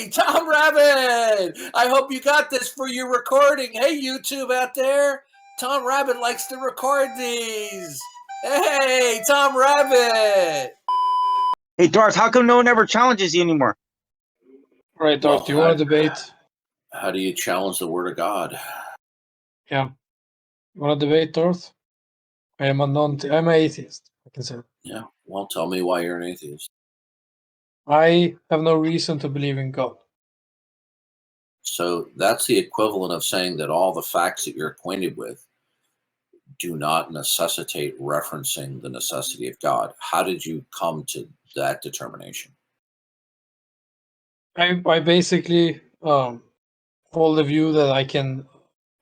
Hey, Tom Rabbit! I hope you got this for your recording. Hey, YouTube out there. Tom Rabbit likes to record these. Hey, Tom Rabbit! Hey, Darth, how come no one ever challenges you anymore? All right, Darth, do you want to debate? How do you challenge the Word of God? Yeah. You want to debate, Darth? I'm an atheist, I can say. Yeah, well, tell me why you're an atheist. I have no reason to believe in God. So that's the equivalent of saying that all the facts that you're acquainted with do not necessitate referencing the necessity of God. How did you come to that determination? I basically hold the view that I can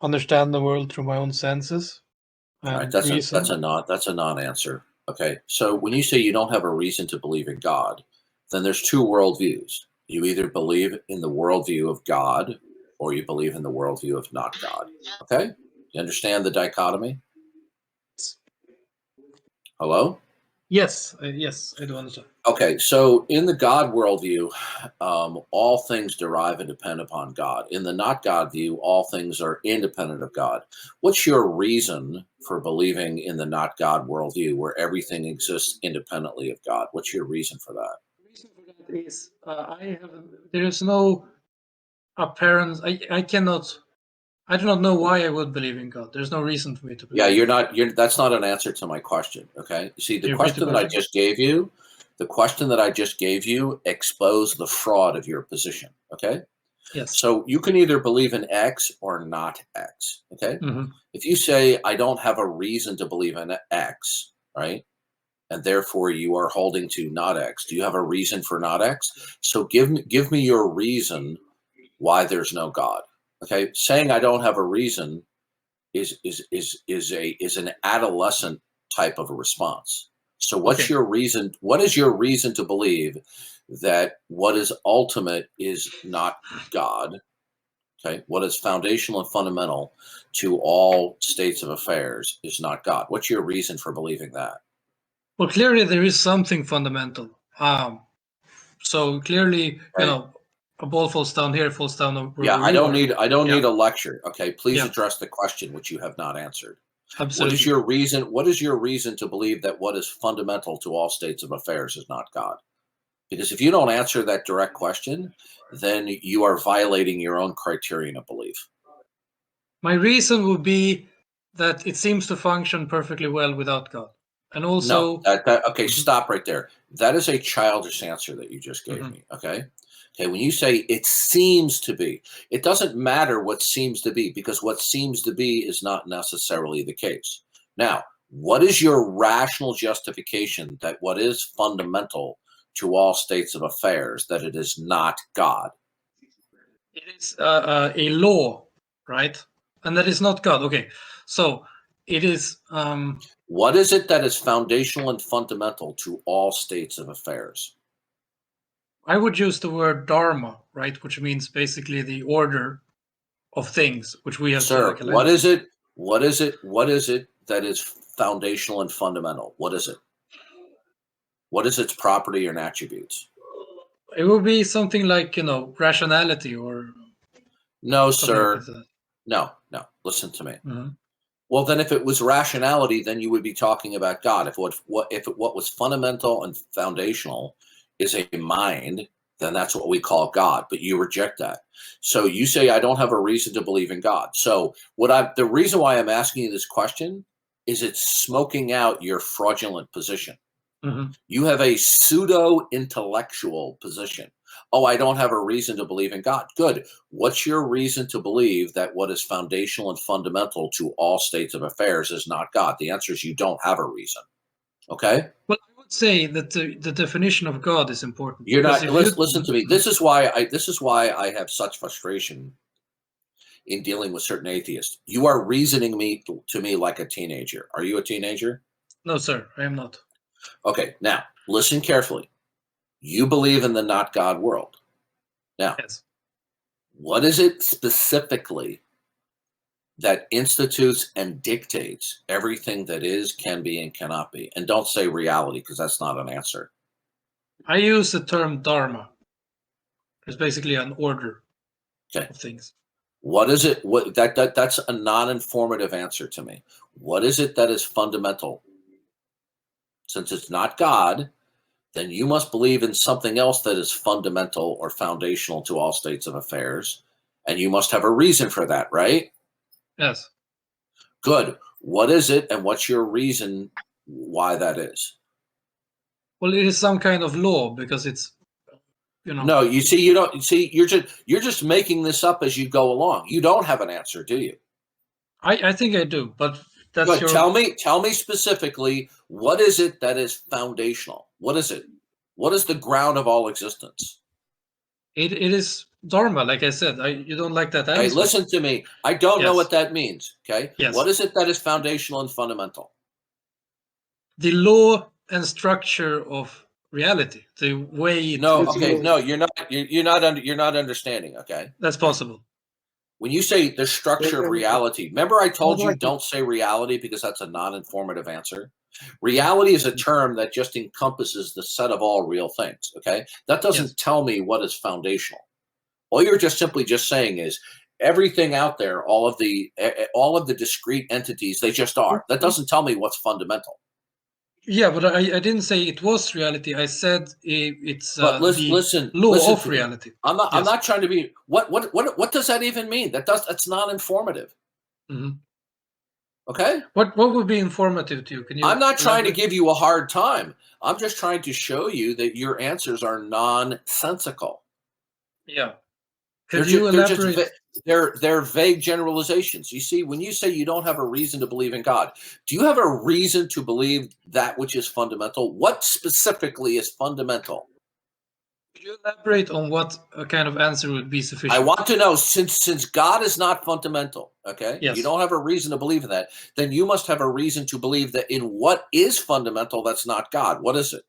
understand the world through my own senses. All right, And that's a non-answer. Okay, so when you say you don't have a reason to believe in God, then there's two worldviews. You either believe in the worldview of God or you believe in the worldview of not God. Okay, you understand the dichotomy? Hello? Yes, I do understand. Okay, so in the God worldview, all things derive and depend upon God. In the not God view, all things are independent of God. What's your reason for believing in the not God worldview where everything exists independently of God? What's your reason for that? The reason for that is there is no apparent, I do not know why I would believe in God. There's no reason for me to believe. Yeah, that's not an answer to my question. Okay. You see, the question that I just gave you, exposed the fraud of your position. Okay. Yes. So you can either believe in X or not X. Okay. Mm-hmm. If you say, I don't have a reason to believe in X, right? And therefore you are holding to not X. Do you have a reason for not X? So give me your reason why there's no God. Okay. Saying I don't have a reason is an adolescent type of a response. So what's your reason? What is your reason to believe that what is ultimate is not God? Okay, what is foundational and fundamental to all states of affairs is not God. What's your reason for believing that? Well, clearly there is something fundamental. So clearly, right. A ball falls down here, falls down. Yeah, I don't need a lecture. Okay, please address the question which you have not answered. Absolutely. What is your reason? What is your reason to believe that what is fundamental to all states of affairs is not God? Because if you don't answer that direct question, then you are violating your own criterion of belief. My reason would be that it seems to function perfectly well without God. And also... No, okay, stop right there. That is a childish answer that you just gave me, okay? Okay, when you say it seems to be, it doesn't matter what seems to be because what seems to be is not necessarily the case. Now, what is your rational justification that what is fundamental to all states of affairs, that it is not God? It is a law, right? And that is not God. Okay, so it is... What is it that is foundational and fundamental to all states of affairs? I would use the word dharma, right? Which means basically the order of things, which we have. Sir, what is it? What is it? What is it that is foundational and fundamental? What is it? What is its property and attributes? It would be something like, rationality or... No, sir. No. Listen to me. Well, then if it was rationality, then you would be talking about God. If what was fundamental and foundational is a mind, then that's what we call God. But you reject that. So you say, I don't have a reason to believe in God. So the reason why I'm asking you this question is it's smoking out your fraudulent position. You have a pseudo-intellectual position. Oh, I don't have a reason to believe in God. Good. What's your reason to believe that what is foundational and fundamental to all states of affairs is not God? The answer is you don't have a reason. Okay? Well, I would say that the definition of God is important. You're not. Listen to me. This is why I have such frustration in dealing with certain atheists. You are reasoning to me like a teenager. Are you a teenager? No, sir, I am not. Okay, now listen carefully. You believe in the not God world. Now, what is it specifically that institutes and dictates everything that is, can be, and cannot be? And don't say reality, because that's not an answer. I use the term dharma. It's basically an order Okay. of things. What is it? That's a non-informative answer to me. What is it that is fundamental? Since it's not God, then you must believe in something else that is fundamental or foundational to all states of affairs, and you must have a reason for that, right? Yes. Good. What is it, and what's your reason why that is? Well, it is some kind of law because it's, you know. No, you see, you don't see. You're just making this up as you go along. You don't have an answer, do you? I think I do, but that's Good. your. Tell me specifically, what is it that is foundational? What is it? What is the ground of all existence? It is Dharma, like I said. You don't like that answer. Hey, listen to me. I don't know Yes. what that means. Okay. Yes. What is it that is foundational and fundamental? The law and structure of reality, the way it No. is Okay. moved. No, you're not understanding. Okay. That's possible. When you say the structure of reality, remember I told you don't say reality because that's a non-informative answer. Reality is a term that just encompasses the set of all real things. Okay. That doesn't tell me what is foundational. All you're just simply just saying is everything out there, all of the discrete entities, they just are. That doesn't tell me what's fundamental. Yeah, but I didn't say it was reality. I said it's But the listen law of to me. reality. I'm not trying to be what does that even mean? That's not informative. Mm-hmm. Okay? What would be informative to you? Can you? I'm not trying to give you a hard time. I'm just trying to show you that your answers are nonsensical. Yeah. Could you elaborate? They're vague generalizations. You see, when you say you don't have a reason to believe in God, do you have a reason to believe that which is fundamental? What specifically is fundamental? Could you elaborate on what kind of answer would be sufficient? I want to know, since God is not fundamental, okay? Yes. You don't have a reason to believe in that, then you must have a reason to believe that in what is fundamental that's not God. What is it?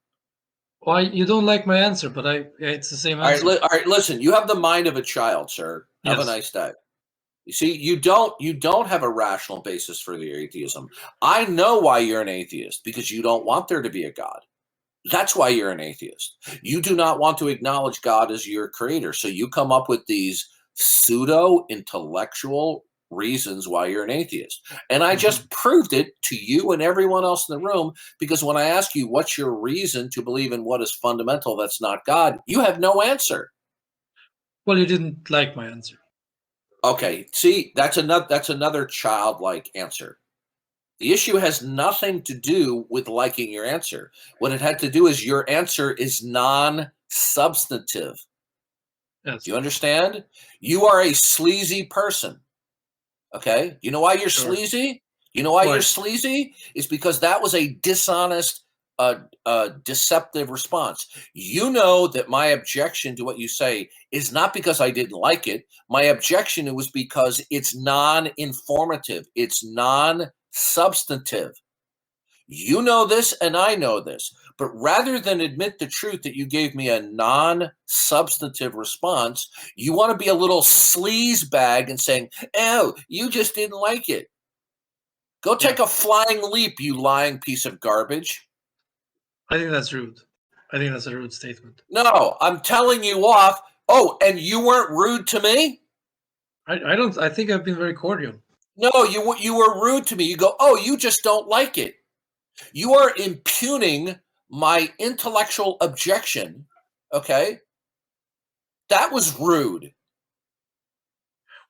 Why you don't like my answer, but it's the same answer. All right, listen, you have the mind of a child, sir. Have a nice day. You see, you don't have a rational basis for your atheism. I know why you're an atheist, because you don't want there to be a God. That's why you're an atheist. You do not want to acknowledge God as your creator. So you come up with these pseudo-intellectual reasons why you're an atheist. And I just proved it to you and everyone else in the room, because when I ask you what's your reason to believe in what is fundamental that's not God, you have no answer. Well, you didn't like my answer. Okay, see, that's another childlike answer. The issue has nothing to do with liking your answer. What it had to do is your answer is non-substantive. Yes. Do you understand? You are a sleazy person. Okay? You know why you're sleazy? You know why you're sleazy? It's because that was a dishonest, deceptive response. You know that my objection to what you say is not because I didn't like it. My objection was because it's non-informative. It's non-substantive. You know this and I know this. But rather than admit the truth that you gave me a non-substantive response, you want to be a little sleaze bag and saying, oh, you just didn't like it. Go take a flying leap, you lying piece of garbage. I think that's rude. I think that's a rude statement. No, I'm telling you off. Oh, and you weren't rude to me? I think I've been very cordial. No, you were rude to me. You go, oh, you just don't like it. You are impugning my intellectual objection, okay? That was rude.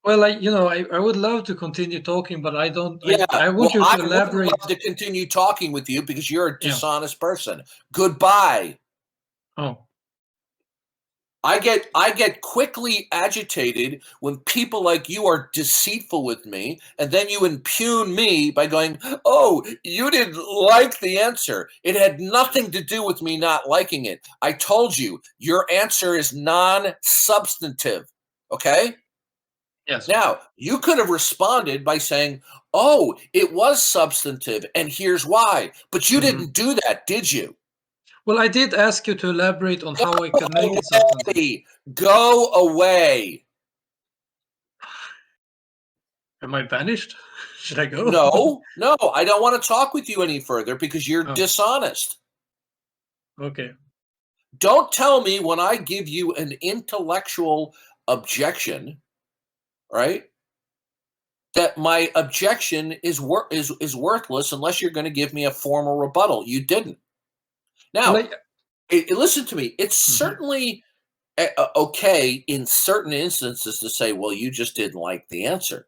Well, I would love to continue talking, but I don't. Yeah, I want you to elaborate. I would love to continue talking with you because you're a dishonest person. Goodbye. Oh. I get quickly agitated when people like you are deceitful with me, and then you impugn me by going, oh, you didn't like the answer. It had nothing to do with me not liking it. I told you, your answer is non-substantive, okay? Yes. Now, you could have responded by saying, oh, it was substantive, and here's why. But you didn't do that, did you? Well, I did ask you to elaborate on how I can make it substantive. Go away. Am I banished? Should I go? No, I don't want to talk with you any further because you're dishonest. Okay. Don't tell me when I give you an intellectual objection, right, that my objection is worthless unless you're going to give me a formal rebuttal. You didn't. Now, listen to me. It's certainly okay in certain instances to say, well, you just didn't like the answer.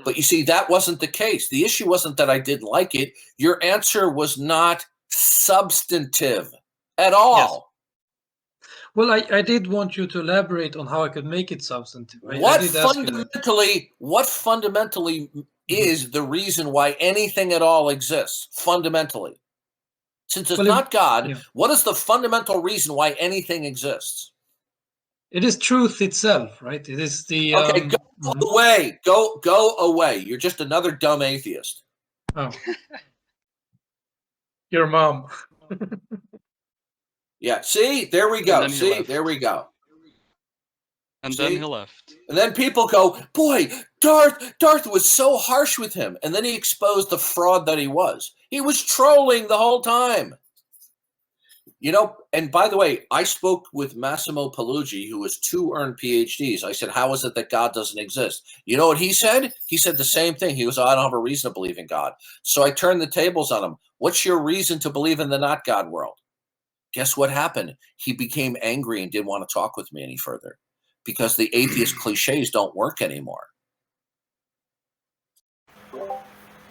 But you see, that wasn't the case. The issue wasn't that I didn't like it. Your answer was not substantive at all. Yes. Well, I did want you to elaborate on how I could make it substantive. What fundamentally is the reason why anything at all exists? Fundamentally. Since it's not God, what is the fundamental reason why anything exists? It is truth itself, right? It is the... Okay, go away. Go away. You're just another dumb atheist. Oh. Your mom. Yeah, see? There we go. See? There we go. And then he left. And then people go, boy, Darth was so harsh with him. And then he exposed the fraud that he was. He was trolling the whole time. You know, and by the way, I spoke with Massimo Pallucci, who has 2 earned PhDs. I said, how is it that God doesn't exist? You know what he said? He said the same thing. He goes, I don't have a reason to believe in God. So I turned the tables on him. What's your reason to believe in the not God world? Guess what happened? He became angry and didn't want to talk with me any further because the atheist cliches don't work anymore.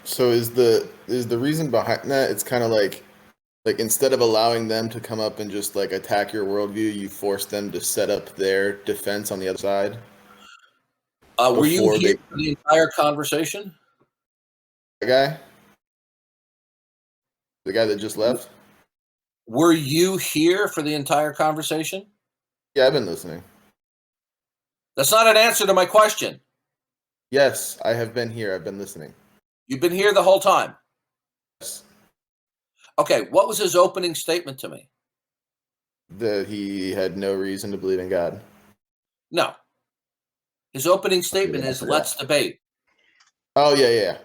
So is the reason behind that, it's kind of like instead of allowing them to come up and just like attack your worldview, you force them to set up their defense on the other side? Were you here for the entire conversation? The guy that just left? Were you here for the entire conversation? Yeah, I've been listening. That's not an answer to my question. Yes, I have been here. I've been listening. You've been here the whole time? Yes. Okay, what was his opening statement to me? That he had no reason to believe in God. No. His opening statement is, let's debate. Oh, yeah.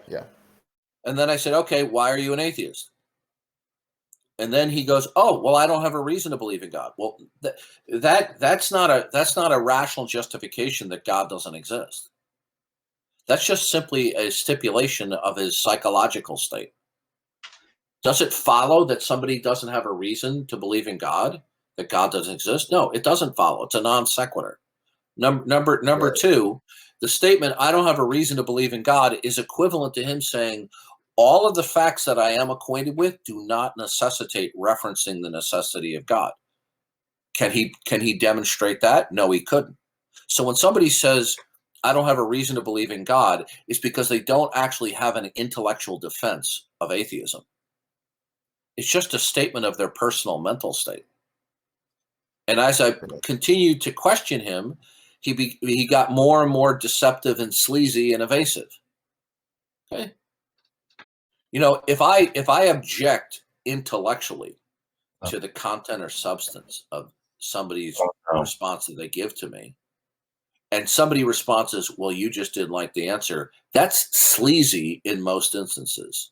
And then I said, okay, why are you an atheist? And then he goes, oh, well, I don't have a reason to believe in God. Well, that's not a rational justification that God doesn't exist. That's just simply a stipulation of his psychological state. Does it follow that somebody doesn't have a reason to believe in God, that God doesn't exist? No, it doesn't follow. It's a non sequitur. Number 2, the statement, I don't have a reason to believe in God, is equivalent to him saying, all of the facts that I am acquainted with do not necessitate referencing the necessity of God. Can he demonstrate that? No, he couldn't. So when somebody says, I don't have a reason to believe in God, it's because they don't actually have an intellectual defense of atheism. It's just a statement of their personal mental state. And as I continued to question him, he got more and more deceptive and sleazy and evasive. Okay. You know, if I object intellectually to the content or substance of somebody's response that they give to me, and somebody responds, well, you just didn't like the answer, that's sleazy in most instances.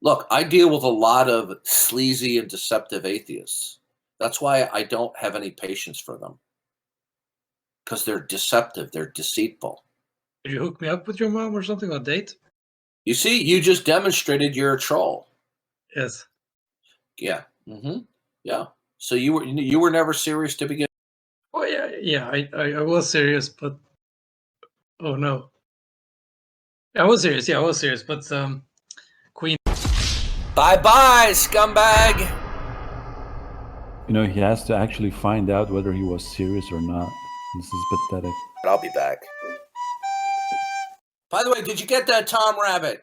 Look, I deal with a lot of sleazy and deceptive atheists. That's why I don't have any patience for them. Because they're deceptive, they're deceitful. Did you hook me up with your mom or something on a date? You see, you just demonstrated you're a troll. Yes. Yeah. Mm-hmm. Yeah. So you were never serious to begin. Oh yeah. I was serious, but oh no. I was serious. Yeah, I was serious, but Queen. Bye-bye, scumbag. You know, he has to actually find out whether he was serious or not. This is pathetic. I'll be back. By the way, did you get that Tom Rabbit?